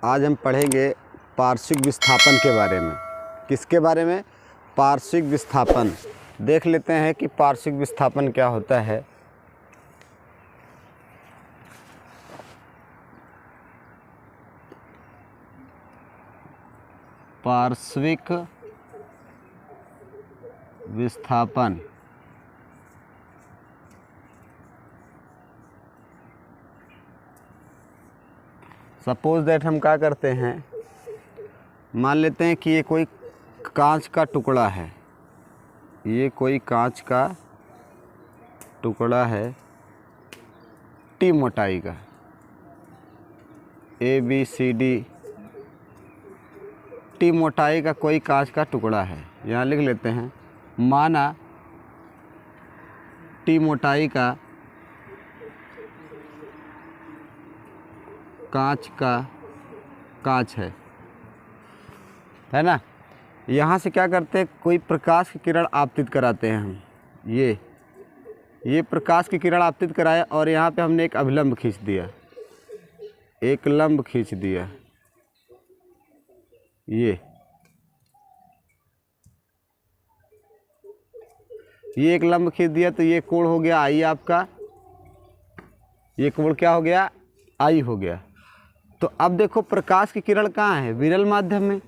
आज हम पढ़ेंगे पार्श्विक विस्थापन के बारे में। किसके बारे में? पार्श्विक विस्थापन। देख लेते हैं कि पार्श्विक विस्थापन क्या होता है। पार्श्विक विस्थापन सपोज दैट हम क्या करते हैं, मान लेते हैं कि ये कोई कांच का टुकड़ा है, ये कोई कांच का टुकड़ा है टी मोटाई का, ABCD टी मोटाई का कोई कांच का टुकड़ा है। यहाँ लिख लेते हैं, माना टी मोटाई का कांच है ना। यहाँ से क्या करते हैं, कोई प्रकाश की किरण आपतित कराते हैं हम। ये प्रकाश की किरण आपतित कराए और यहाँ पे हमने एक अभिलंब खींच दिया, एक लंब खींच दिया। ये एक लंब खींच दिया तो ये कोण हो गया आई आपका, ये कोण क्या हो गया, आई हो गया। तो अब देखो प्रकाश की किरण कहाँ है, विरल माध्यम में।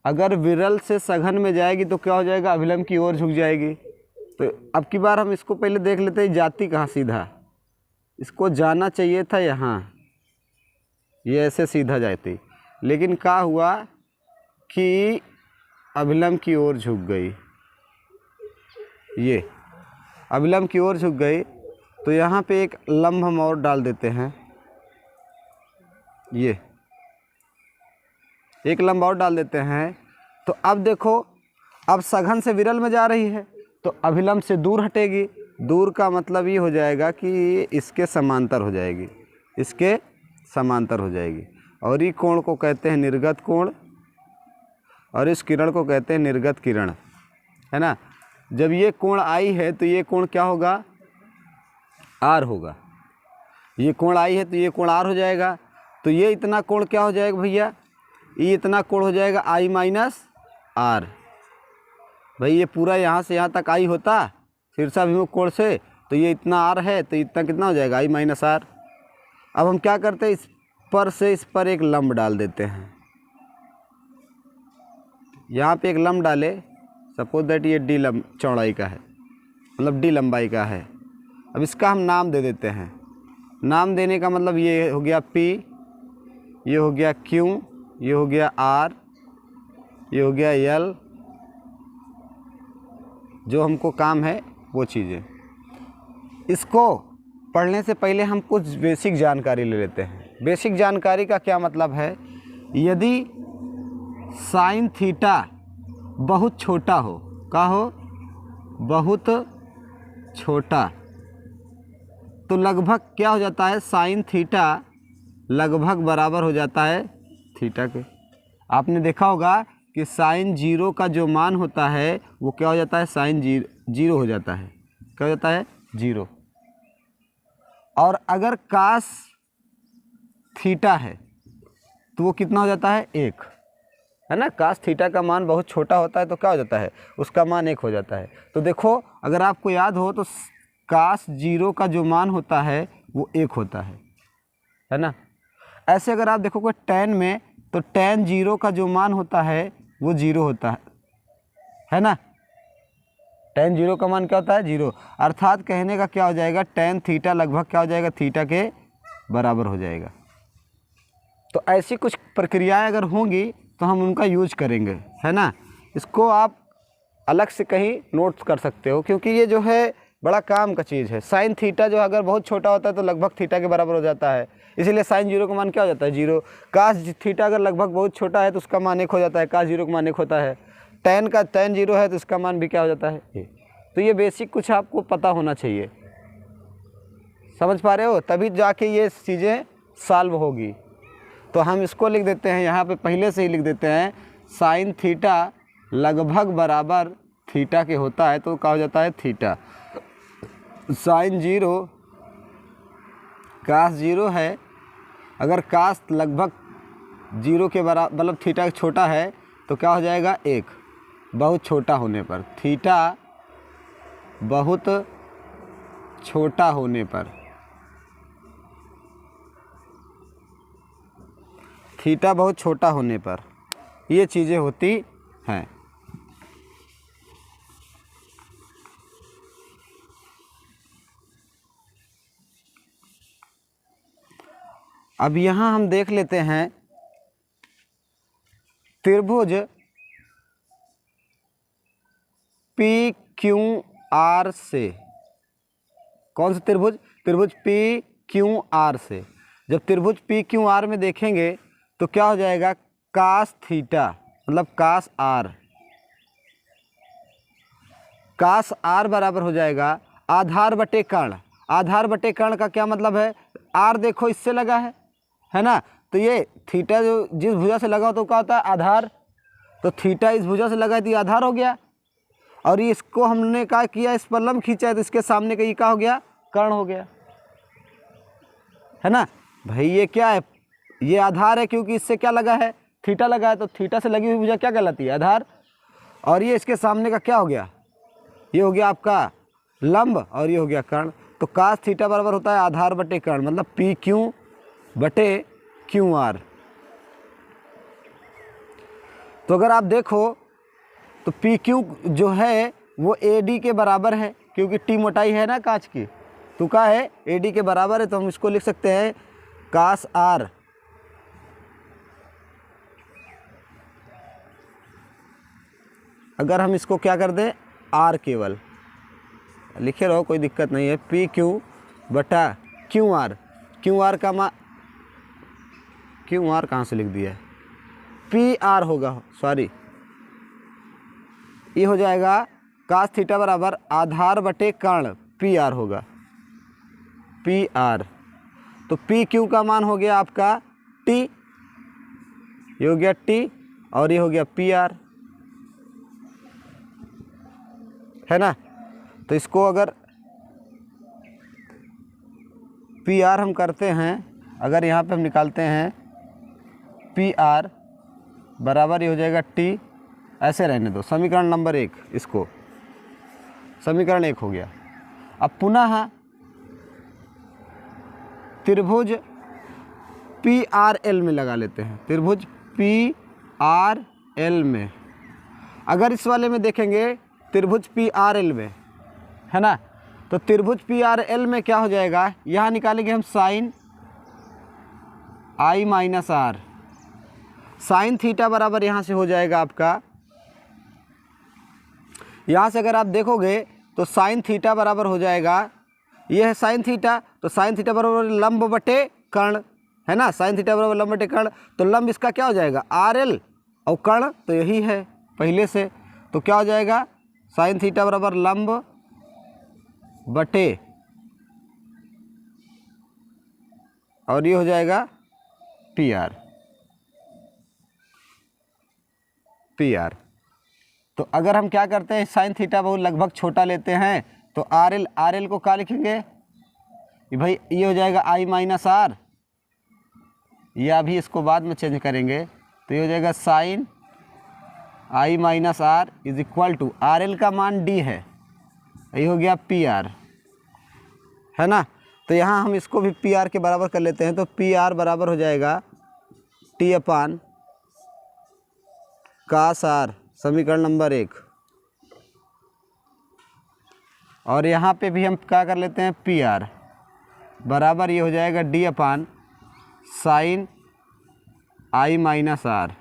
अगर विरल से सघन में जाएगी तो क्या हो जाएगा, अभिलंब की ओर झुक जाएगी। तो अब की बार हम इसको पहले देख लेते हैं, जाती कहाँ सीधा, इसको जाना चाहिए था यहाँ, ये ऐसे सीधा जाती, लेकिन क्या हुआ कि अभिलंब की ओर झुक गई। ये अभिलंब की ओर झुक गई तो यहाँ पे एक लंब हम और डाल देते हैं, ये एक लंब और डाल देते हैं। तो अब देखो, अब सघन से विरल में जा रही है तो अभिलंब से दूर हटेगी। दूर का मतलब ये हो जाएगा कि इसके समांतर हो जाएगी, इसके समांतर हो जाएगी। और ये कोण को कहते हैं निर्गत कोण और इस किरण को कहते हैं निर्गत किरण, है ना। जब ये कोण आई है तो ये कोण क्या होगा, आर होगा। ये कोण आई है तो ये कोण आर हो जाएगा। तो ये इतना कोण क्या हो जाएगा भैया, ये इतना कोण हो जाएगा आई माइनस आर। भाई ये पूरा यहाँ से यहाँ तक आई होता शीर्षाभिमुख कोण से, तो ये इतना आर है तो इतना कितना हो जाएगा, आई माइनस आर। अब हम क्या करते हैं, इस पर एक लंब डाल देते हैं। यहाँ पे एक लंब डाले, सपोज दैट ये डी लंब चौड़ाई का है, मतलब डी लंबाई का है। अब इसका हम नाम दे देते हैं। नाम देने का मतलब ये हो गया P, ये हो गया Q, ये हो गया R, ये हो गया L। जो हमको काम है वो चीज़ें। इसको पढ़ने से पहले हम कुछ बेसिक जानकारी ले लेते हैं। बेसिक जानकारी का क्या मतलब है, यदि साइन थीटा बहुत छोटा हो, का हो बहुत छोटा, तो लगभग क्या हो जाता है, साइन थीटा लगभग बराबर हो जाता है थीटा के। आपने देखा होगा कि साइन जीरो का जो मान होता है वो क्या हो जाता है, साइन जीरो हो जाता है। क्या हो जाता है, जीरो। और अगर कास थीटा है तो वो कितना हो जाता है, एक, है ना। कास थीटा का मान बहुत छोटा होता है तो क्या हो जाता है, उसका मान एक हो जाता है। तो देखो, अगर आपको याद हो तो कास जीरो का जो मान होता है वो एक होता है ना। ऐसे अगर आप देखोगे टैन में, तो टैन जीरो का जो मान होता है वो जीरो होता है ना। टैन जीरो का मान क्या होता है, जीरो। अर्थात कहने का क्या हो जाएगा, टैन थीटा लगभग क्या हो जाएगा, थीटा के बराबर हो जाएगा। तो ऐसी कुछ प्रक्रियाएं अगर होंगी तो हम उनका यूज करेंगे, है ना। इसको आप अलग से कहीं नोट कर सकते हो, क्योंकि ये जो है बड़ा काम का चीज़ है। साइन थीटा जो अगर बहुत छोटा होता है तो लगभग थीटा के बराबर हो जाता है, इसीलिए साइन जीरो का मान क्या हो जाता है, जीरो। कास थीटा अगर लगभग बहुत छोटा है तो उसका मान एक हो जाता है, कास जीरो का मान एक होता है। टैन जीरो है तो उसका मान भी क्या हो जाता है, एक। तो ये बेसिक कुछ आपको पता होना चाहिए, समझ पा रहे हो, तभी जाके ये चीज़ें सॉल्व होगी। तो हम इसको लिख देते हैं, यहाँ पे पहले से ही लिख देते हैं, साइन थीटा लगभग बराबर थीटा के होता है तो क्या हो जाता है, theta. Sine zero cos zero है, अगर कास लगभग जीरो के बराबर, मतलब थीटा छोटा है तो क्या हो जाएगा 1, बहुत छोटा होने पर, थीटा बहुत छोटा होने पर, थीटा बहुत छोटा होने पर ये चीज़ें होती हैं। अब यहाँ हम देख लेते हैं त्रिभुज पी क्यू आर से, कौन सा त्रिभुज, त्रिभुज पी क्यू आर से। जब त्रिभुज पी क्यू आर में देखेंगे तो क्या हो जाएगा, कास थीटा मतलब कास आर, कास आर बराबर हो जाएगा आधार बटे कर्ण। आधार बटे कर्ण का क्या मतलब है, आर देखो इससे लगा है ना, तो ये थीटा जो जिस भुजा से लगा हो तो क्या होता है आधार, तो थीटा इस भुजा से लगा है तो ये आधार हो गया, और ये इसको हमने क्या किया, इस पर लंब खींचा है तो इसके सामने का ये क्या हो गया, कर्ण हो गया, है ना भाई। ये क्या है, ये आधार है क्योंकि इससे क्या लगा है, थीटा लगा है, तो थीटा से लगी हुई भुजा क्या कहलाती है, आधार। और ये इसके सामने का क्या हो गया, ये हो गया आपका लंब, और ये हो गया कर्ण। तो कास थीटा बराबर होता है आधार बटे कर्ण, मतलब पी क्यू बटे क्यू आर। तो अगर आप देखो तो पी क्यू जो है वो ए डी के बराबर है, क्योंकि टी मोटाई है ना कांच की, तो क्या है ए डी के बराबर है, तो हम इसको लिख सकते हैं कास आर अगर हम इसको क्या कर दें, आर केवल लिखे रहो, कोई दिक्कत नहीं है, पी क्यू बटा क्यू आर। क्यू आर का क्यू आर कहाँ से लिख दिया है, पी आर होगा, सॉरी, ये हो जाएगा कास थीटा बराबर आधार बटे कर्ण, पी आर होगा, पी आर। तो पी क्यू का मान हो गया आपका टी, ये हो गया टी, और ये हो गया पी आर, है ना। तो इसको अगर पी आर हम करते हैं, अगर यहाँ पे हम निकालते हैं पी आर बराबर ये हो जाएगा टी, ऐसे रहने दो, समीकरण नंबर 1, इसको समीकरण 1 हो गया। अब पुनः त्रिभुज पी आर एल में लगा लेते हैं, त्रिभुज पी आर एल में। अगर इस वाले में देखेंगे त्रिभुज पी आर एल में, है ना, तो त्रिभुज पी आर एल में क्या हो जाएगा, यहाँ निकालेंगे हम sine i minus r, sine theta बराबर यहाँ से हो जाएगा आपका, यहाँ से अगर आप देखोगे तो साइन थीटा बराबर हो जाएगा, ये है साइन थीटा, तो साइन थीटा बराबर लंब बटे कर्ण, है ना, साइन थीटा बराबर लंब बटे कर्ण, तो लंब इसका क्या हो जाएगा आर एल, और कर्ण तो यही है पहले से, तो क्या हो जाएगा साइन थीटा बराबर लंब बटे, और ये हो जाएगा पी आर, पी आर। तो अगर हम क्या करते हैं, साइन थीटा बहुत लगभग छोटा लेते हैं, तो आर एल को क्या लिखेंगे भाई, ये हो जाएगा आई माइनस आर, या अभी इसको बाद में चेंज करेंगे, तो ये हो जाएगा sine i minus r is equal to, r l का मान डी है, ये हो गया पी आर, है ना। तो यहाँ हम इसको भी पी आर के बराबर कर लेते हैं, तो पी आर बराबर हो जाएगा टी अपान कास आर, समीकरण नंबर 1। और यहाँ पे भी हम क्या कर लेते हैं, पी आर बराबर ये हो जाएगा d upon sine i minus r,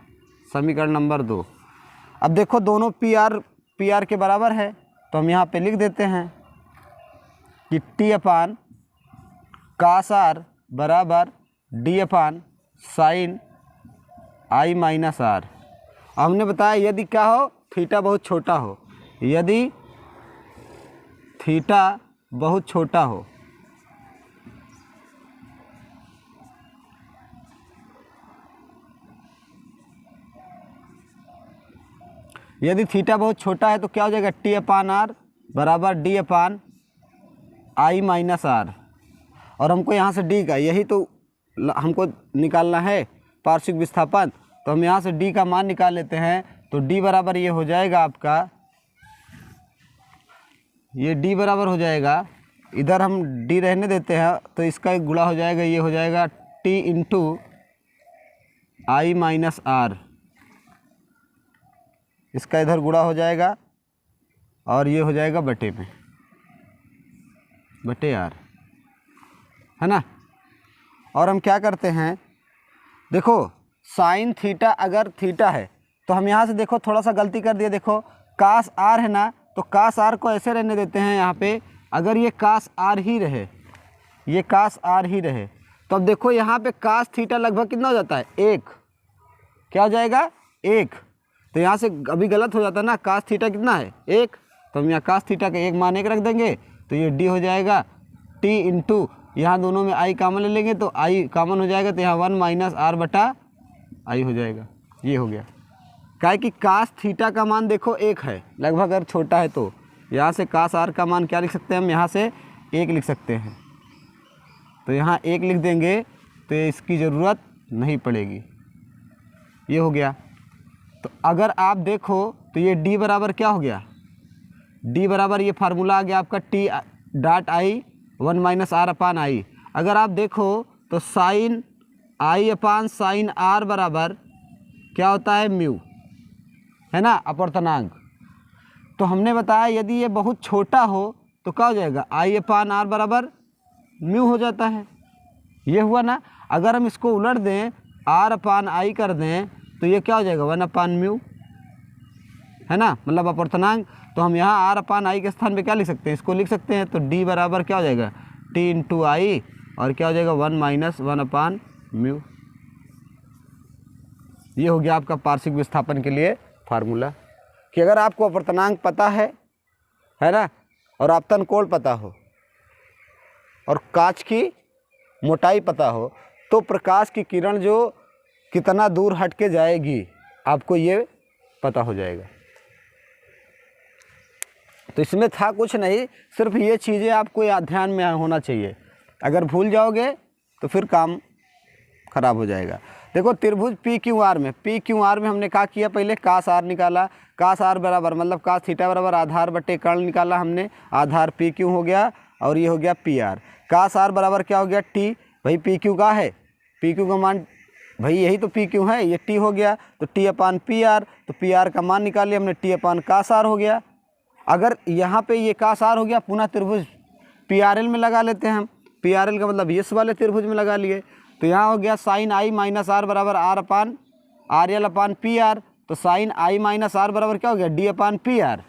समीकरण नंबर 2। अब देखो दोनों पी आर के बराबर है, तो हम यहाँ पे लिख देते हैं कि टी अपान कास आर बराबर d upon sine i minus r. हमने बताया यदि क्या हो, थीटा बहुत छोटा हो, यदि थीटा बहुत छोटा हो, यदि थीटा बहुत छोटा है तो क्या हो जाएगा, टी अपान आर बराबर d upon i minus r, और हमको यहाँ से डी का यही तो हमको निकालना है, पार्श्विक विस्थापन, तो हम यहाँ से d का मान निकाल लेते हैं। तो d बराबर ये हो जाएगा आपका, ये d बराबर हो जाएगा, इधर हम d रहने देते हैं तो इसका एक गुणा हो जाएगा, ये हो जाएगा t into i minus r, इसका इधर गुणा हो जाएगा और ये हो जाएगा बटे में, बटे आर, है ना। और हम क्या करते हैं, देखो साइन थीटा अगर थीटा है तो हम यहाँ से देखो थोड़ा सा गलती कर दिए, देखो कास आर है ना, तो कास आर को ऐसे रहने देते हैं यहाँ पे। अगर ये कास आर ही रहे, ये कास आर ही रहे, तो अब देखो यहाँ पे कास थीटा लगभग कितना हो जाता है, 1, क्या हो जाएगा 1। तो यहाँ से अभी गलत हो जाता है ना, कास थीटा कितना है 1, तो हम यहाँ कास थीटा का 1 मान 1 रख देंगे, तो ये डी हो जाएगा t इंटू, यहाँ दोनों में आई कॉमन ले लेंगे तो आई कॉमन हो जाएगा, तो यहाँ 1 माइनस आर बटा आई हो जाएगा। ये हो गया, क्या है कि कास थीटा का मान देखो 1 है लगभग, अगर छोटा है तो यहाँ से कास आर का मान क्या लिख सकते हैं हम, यहाँ से 1 लिख सकते हैं, तो यहाँ 1 लिख देंगे तो इसकी ज़रूरत नहीं पड़ेगी। ये हो गया। तो अगर आप देखो तो ये d बराबर क्या हो गया, d बराबर ये फार्मूला आ गया आपका t dot I 1 minus R upon I. अगर आप देखो तो sine I upon sine R बराबर क्या होता है, म्यू, है ना, अपवर्तनांक। तो हमने बताया यदि ये बहुत छोटा हो तो क्या हो जाएगा, आई अपान आर बराबर म्यू हो जाता है। ये हुआ ना। अगर हम इसको उलट दें, आर अपान आई कर दें, तो ये क्या हो जाएगा 1 अपान म्यू, है ना, मतलब अपवर्तनांक। तो हम यहाँ आर अपान आई के स्थान पे क्या लिख सकते हैं, इसको लिख सकते हैं। तो डी बराबर क्या हो जाएगा, टी इंटू आई, और क्या हो जाएगा 1 माइनस 1 अपान म्यू। ये हो गया आपका पार्श्विक विस्थापन के लिए फार्मूला। कि अगर आपको अपवर्तनांक पता है ना, और आपतन कोण पता हो और कांच की मोटाई पता हो, तो प्रकाश की किरण जो कितना दूर हट के जाएगी आपको ये पता हो जाएगा। तो इसमें था कुछ नहीं, सिर्फ ये चीज़ें आपको याद ध्यान में होना चाहिए। अगर भूल जाओगे तो फिर काम खराब हो जाएगा। देखो त्रिभुज पी क्यू आर में हमने क्या किया, पहले कास आर निकाला, कास आर बराबर मतलब कास थीटा बराबर आधार बटे कर्ण निकाला हमने, आधार पी क्यू हो गया और ये हो गया पी आर। कास आर बराबर क्या हो गया टी, भाई पी क्यू का है, पी क्यू का मान भाई यही तो पी क्यू है, ये टी हो गया, तो टी अपान पी आर, तो पी आर का मान निकाल लिया हमने, टी अपान कास आर हो गया। अगर यहाँ पे ये कास आर हो गया, पुनः त्रिभुज पी आर एल में लगा लेते हैं हम, पी आर एल का मतलब इस वाले त्रिभुज में लगा लिए। तो यहाँ हो गया साइन आई माइनस आर बराबर r upon r l upon p r, तो साइन आई माइनस आर बराबर क्या हो गया, डी अपान पी आर।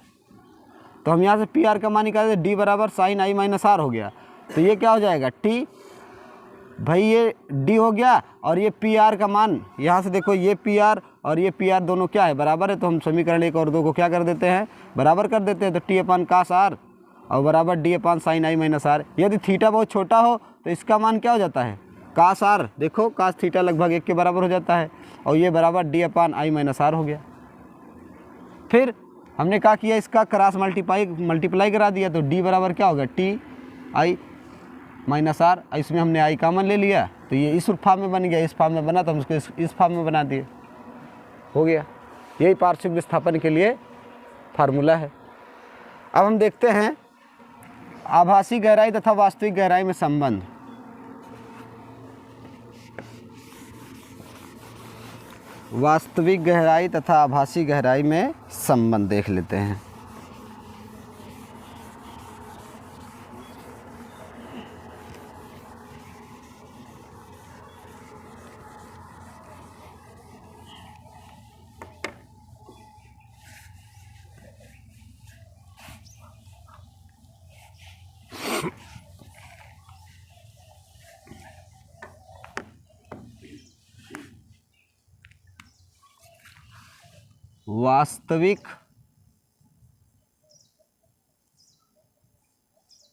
तो हम यहाँ से पी आर का मान निकाले, डी बराबर साइन आई माइनस आर हो गया। तो ये क्या हो जाएगा टी, भाई ये डी हो गया, और ये पी आर का मान यहाँ से देखो, ये पी आर और ये पी आर दोनों क्या है, बराबर है। तो हम समीकरण 1 और 2 को क्या कर देते हैं, बराबर कर देते हैं। तो टी अपान कास आर और बराबर d upon sine i minus r. यदि थीटा बहुत छोटा हो तो इसका मान क्या हो जाता है, कास आर, देखो कास थीटा लगभग 1 के बराबर हो जाता है, और ये बराबर d upon i minus r हो गया। फिर हमने क्या किया, इसका क्रॉस मल्टीप्लाई करा दिया, तो डी बराबर क्या होगा, टी आई माइनस आर, इसमें हमने आई कॉमन ले लिया, तो ये इस फॉर्म में बन गया, इस फॉर्म में बना तो हम उसको इस फॉर्म में बना दिए, हो गया। यही पार्श्विक विस्थापन के लिए फार्मूला है। अब हम देखते हैं आभासी गहराई तथा वास्तविक गहराई में संबंध। वास्तविक गहराई तथा आभासी गहराई में संबंध देख लेते हैं। वास्तविक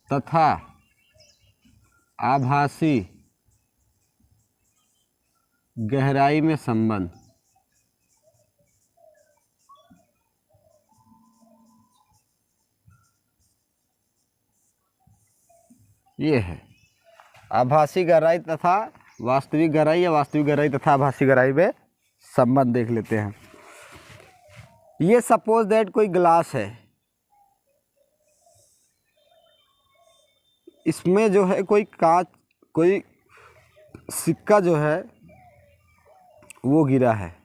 तथा आभासी गहराई में संबंध। ये है आभासी गहराई तथा वास्तविक गहराई या वास्तविक गहराई तथा आभासी गहराई में संबंध देख लेते हैं। ये सपोज दैट कोई ग्लास है, इसमें जो है कोई कांच, कोई सिक्का जो है वो गिरा है।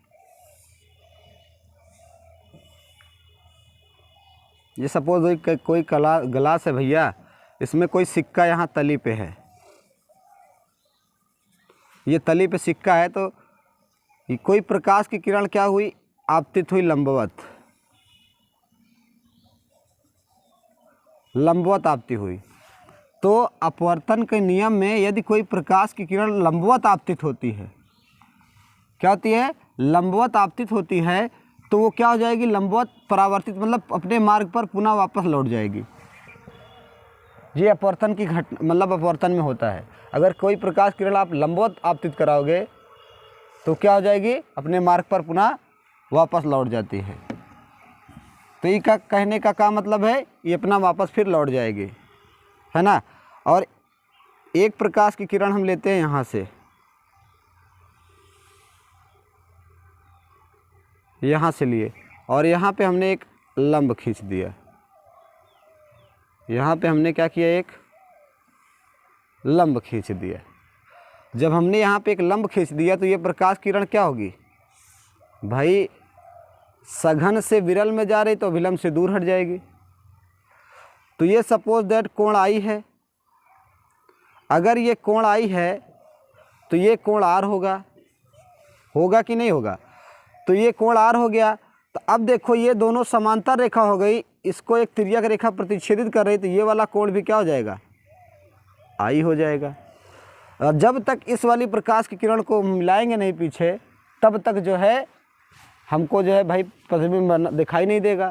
ये सपोज कोई ग्लास है भैया, इसमें कोई सिक्का यहाँ तली पे है, ये तली पे सिक्का है, तो कोई प्रकाश की किरण क्या हुई, आपतित हुई लंबवत, लंबवत आपतित हुई। तो अपवर्तन के नियम में यदि कोई प्रकाश की किरण लंबवत आपतित होती है, क्या होती है, लंबवत आपतित होती है, तो वो क्या हो जाएगी, लंबवत परावर्तित, मतलब अपने मार्ग पर पुनः वापस लौट जाएगी। ये अपवर्तन की घटना, मतलब अपवर्तन में होता है। अगर कोई प्रकाश किरण आप लंबवत आपतित कराओगे तो क्या हो जाएगी, अपने मार्ग पर पुनः वापस लौट जाती है। तो ये का कहने का क्या मतलब है, ये अपना वापस फिर लौट जाएगी, है ना। और एक प्रकाश की किरण हम लेते हैं यहाँ से, यहाँ से लिए, और यहाँ पे हमने एक लंब खींच दिया, यहाँ पे हमने क्या किया, एक लंब खींच दिया। जब हमने यहाँ पे एक लंब खींच दिया तो ये प्रकाश किरण क्या होगी भाई, सघन से विरल में जा रही तो विलंब से दूर हट जाएगी। तो ये सपोज दैट कोण आई है, अगर ये कोण आई है तो ये कोण आर होगा, होगा कि नहीं होगा। तो ये कोण आर हो गया। तो अब देखो ये दोनों समांतर रेखा हो गई, इसको एक तिर्यक रेखा प्रतिच्छेदित कर रही, तो ये वाला कोण भी क्या हो जाएगा, आई हो जाएगा। और जब तक इस वाली प्रकाश की किरण को मिलाएंगे नहीं पीछे, तब तक जो है हमको जो है भाई प्रतिबिंब दिखाई नहीं देगा।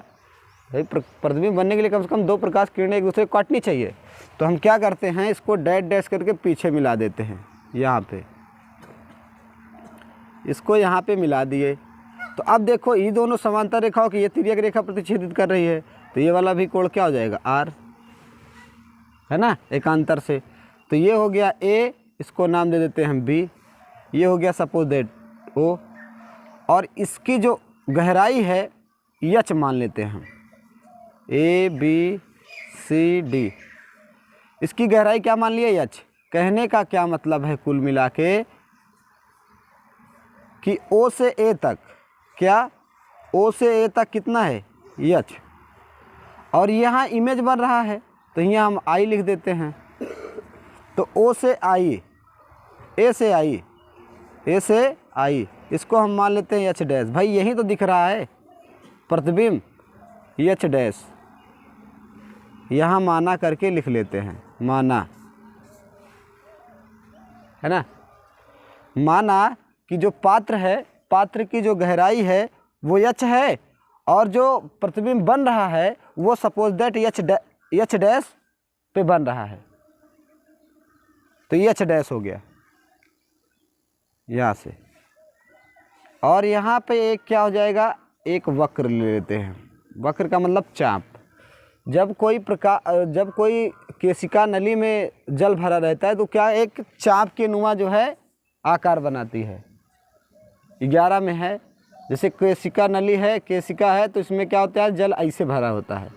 भाई प्रतिबिंब बनने के लिए कम से कम दो प्रकाश किरणें एक दूसरे को काटनी चाहिए। तो हम क्या करते हैं, इसको डैश डैश करके पीछे मिला देते हैं, यहाँ पे इसको यहाँ पे मिला दिए। तो अब देखो ये दोनों समांतर रेखाओं की ये तिर्यक रेखा प्रतिच्छेदित कर रही है, तो ये वाला भी कोण क्या हो जाएगा, आर, है ना, एकांतर से। तो ये हो गया ए, इसको नाम दे देते हैं हम बी, ये हो गया सपोज दैट ओ, और इसकी जो गहराई है एच मान लेते हैं हम, ए बी सी डी, इसकी गहराई क्या मान लिया, एच। कहने का क्या मतलब है कुल मिला के कि ओ से ए तक, क्या ओ से ए तक कितना है, एच, और यहाँ इमेज बन रहा है तो यहाँ हम आई लिख देते हैं। तो ओ से आई, ए से आई, ए से आई, इसको हम मान लेते हैं एच डैश। भाई यही तो दिख रहा है प्रतिबिंब, एच डैश, यहाँ माना करके लिख लेते हैं, माना, है ना। माना कि जो पात्र है, पात्र की जो गहराई है वो एच है, और जो प्रतिबिंब बन रहा है वो सपोज दैट एच डैश पे बन रहा है। तो ये एच डैश हो गया यहाँ से। और यहाँ पे एक क्या हो जाएगा, एक वक्र ले लेते हैं। वक्र का मतलब चाप। जब कोई केशिका नली में जल भरा रहता है तो क्या एक चाप के नुमा जो है आकार बनाती है। 11 में है, जैसे केशिका नली है, केशिका है, तो इसमें क्या होता है, जल ऐसे भरा होता है,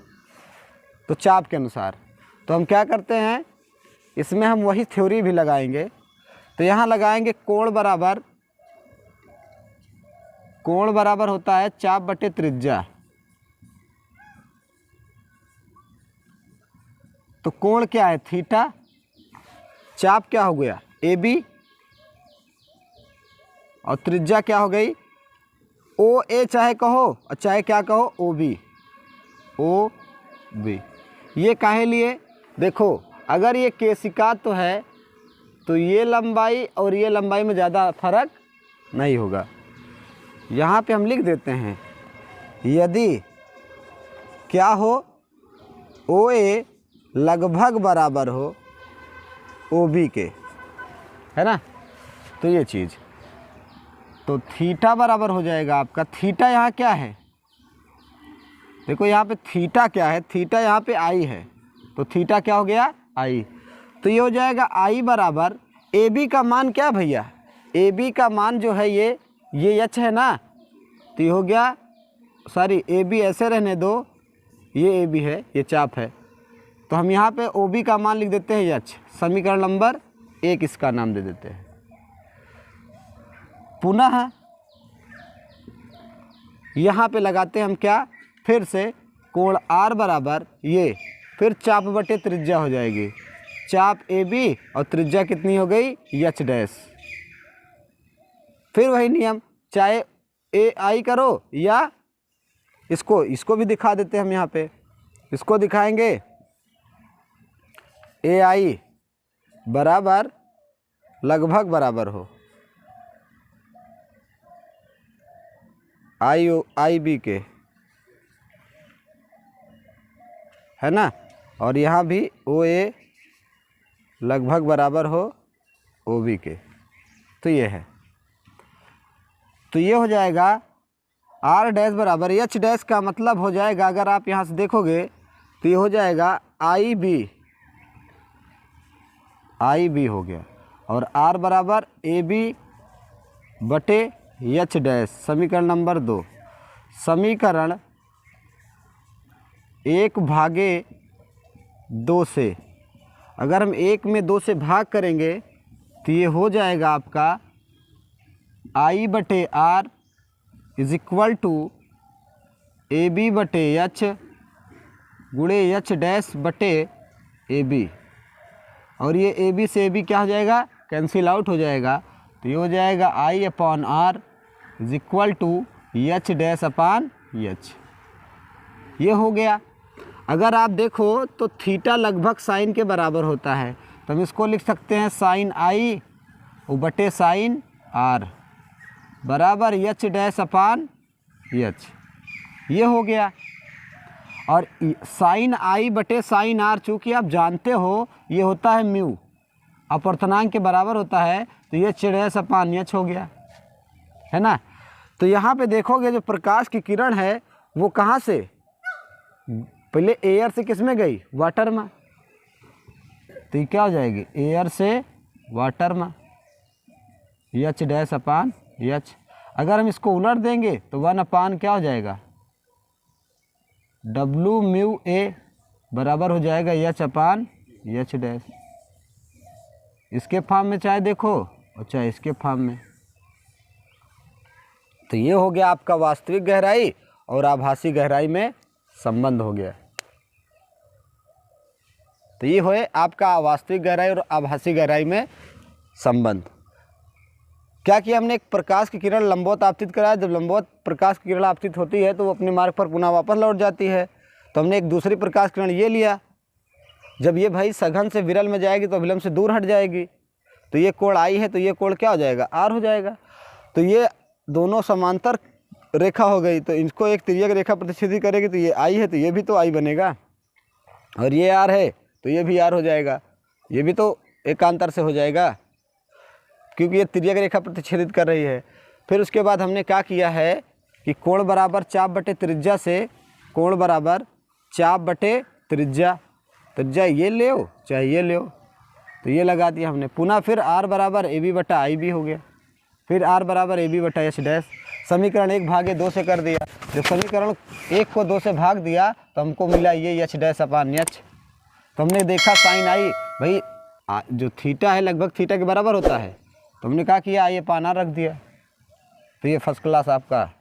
तो चाप के अनुसार। तो हम क्या करते हैं, इसमें हम वही थ्योरी भी लगाएंगे। तो यहाँ लगाएंगे कोण बराबर होता है चाप बटे त्रिज्या। तो कोण क्या है, थीटा, चाप क्या हो गया, ए बी, और त्रिज्या क्या हो गई, ओ ए चाहे कहो और चाहे क्या कहो, ओ बी, ओ बी। ये काहे लिए, देखो अगर ये केशिका तो है तो ये लंबाई और ये लंबाई में ज़्यादा फर्क नहीं होगा। यहाँ पे हम लिख देते हैं, यदि क्या हो, ओ ए लगभग बराबर हो ओ बी के, है ना। तो ये चीज़, तो थीटा बराबर हो जाएगा आपका, थीटा यहाँ क्या है, देखो यहाँ पे थीटा क्या है, थीटा यहाँ पे आई है, तो थीटा क्या हो गया, आई। तो ये हो जाएगा आई बराबर ए बी का मान क्या भैया, ए बी का मान जो है ये एच है ना, तो ये हो गया, सॉरी ए बी ऐसे रहने दो, ये ए बी है, ये चाप है, तो हम यहाँ पे ओ बी का मान लिख देते हैं एच। समीकरण नंबर 1 इसका नाम दे देते हैं। पुनः यहाँ पे लगाते हैं हम क्या, फिर से कोण आर बराबर ये, फिर चाप बटे त्रिज्या हो जाएगी, चाप ए बी और त्रिज्या कितनी हो गई एच डैश। फिर वही नियम, चाहे ए आई करो या इसको भी दिखा देते हैं हम यहाँ पे, इसको दिखाएंगे ए आई बराबर लगभग बराबर हो आई बी के, है ना, और यहाँ भी ओ ए लगभग बराबर हो ओ बी के, तो ये है, तो ये हो जाएगा आर डैश बराबर एच डैश का मतलब हो जाएगा, अगर आप यहाँ से देखोगे तो ये हो जाएगा आई बी हो गया, और आर बराबर ए बी बटे एच डैश। समीकरण नंबर 2, समीकरण 1/2 से अगर हम 1 में 2 से भाग करेंगे तो ये हो जाएगा आपका आई बटे r is equal to a b बटे एच गुणे एच डैश बटे ए बी, और ये ए बी से ए बी क्या हो जाएगा, कैंसिल आउट हो जाएगा, तो ये हो जाएगा I upon R is equal to H dash upon H. ये हो गया। अगर आप देखो तो थीटा लगभग साइन के बराबर होता है, तो हम इसको लिख सकते हैं साइन आई बटे साइन आर बराबर एच डैश अपॉन एच। ये हो गया। और साइन आई बटे साइन आर चूँकि आप जानते हो ये होता है म्यू, अपवर्तनांक के बराबर होता है, तो ये एच डैश अपॉन एच हो गया, है ना। तो यहाँ पे देखोगे जो प्रकाश की किरण है वो कहाँ से, पहले एयर से किस में गई, वाटर में, तो ये क्या हो जाएगी एयर से वाटर में, एच डैश अपॉन एच। अगर हम इसको उलट देंगे तो 1 अपान क्या हो जाएगा, डब्लू म्यू ए बराबर हो जाएगा एच अपॉन एच डैश। इसके फॉर्म में चाहे देखो और चाहे इसके फॉर्म में। तो ये हो गया आपका वास्तविक गहराई और आभासी गहराई में संबंध हो गया। तो ये होए आपका वास्तविक गहराई और आभासी गहराई में संबंध। क्या किया हमने, एक प्रकाश की किरण लंबवत आपतित कराया, जब लंबवत प्रकाश की किरण आपतित होती है तो वो अपने मार्ग पर पुनः वापस लौट जाती है। तो हमने एक दूसरी प्रकाश किरण ये लिया, जब ये भाई सघन से विरल में जाएगी तो अभिलंब से दूर हट जाएगी, तो ये कोण आई है, तो ये कोण क्या हो जाएगा, आर हो जाएगा। तो ये दोनों समांतर रेखा हो गई, तो इनको एक तिर्यक रेखा प्रतिच्छेदित करेगी, तो ये आई है तो ये भी तो आई बनेगा, और ये आर है तो ये भी आर हो जाएगा, ये भी तो एकांतर से हो जाएगा क्योंकि ये तिर्यक रेखा प्रतिच्छेदित कर रही है। फिर उसके बाद हमने क्या किया है कि कोण बराबर चाप बटे त्रिज्या से कोण बराबर चाप बटे त्रिज्या, त्रिज्या ये ले हो चाहे ये ले हो, तो ये लगा दिया हमने। पुनः फिर आर बराबर ए बी बटा आई बी हो गया, फिर आर बराबर ए बी बटा एच डैश। समीकरण 1/2 से कर दिया, जब समीकरण 1 को 2 से भाग दिया तो हमको मिला ये एच डैश अपॉन एच। तो हमने देखा साइन आई भाई जो थीटा है लगभग थीटा के बराबर होता है, तो हमने क्या किया ये पाना रख दिया, तो ये फर्स्ट क्लास आपका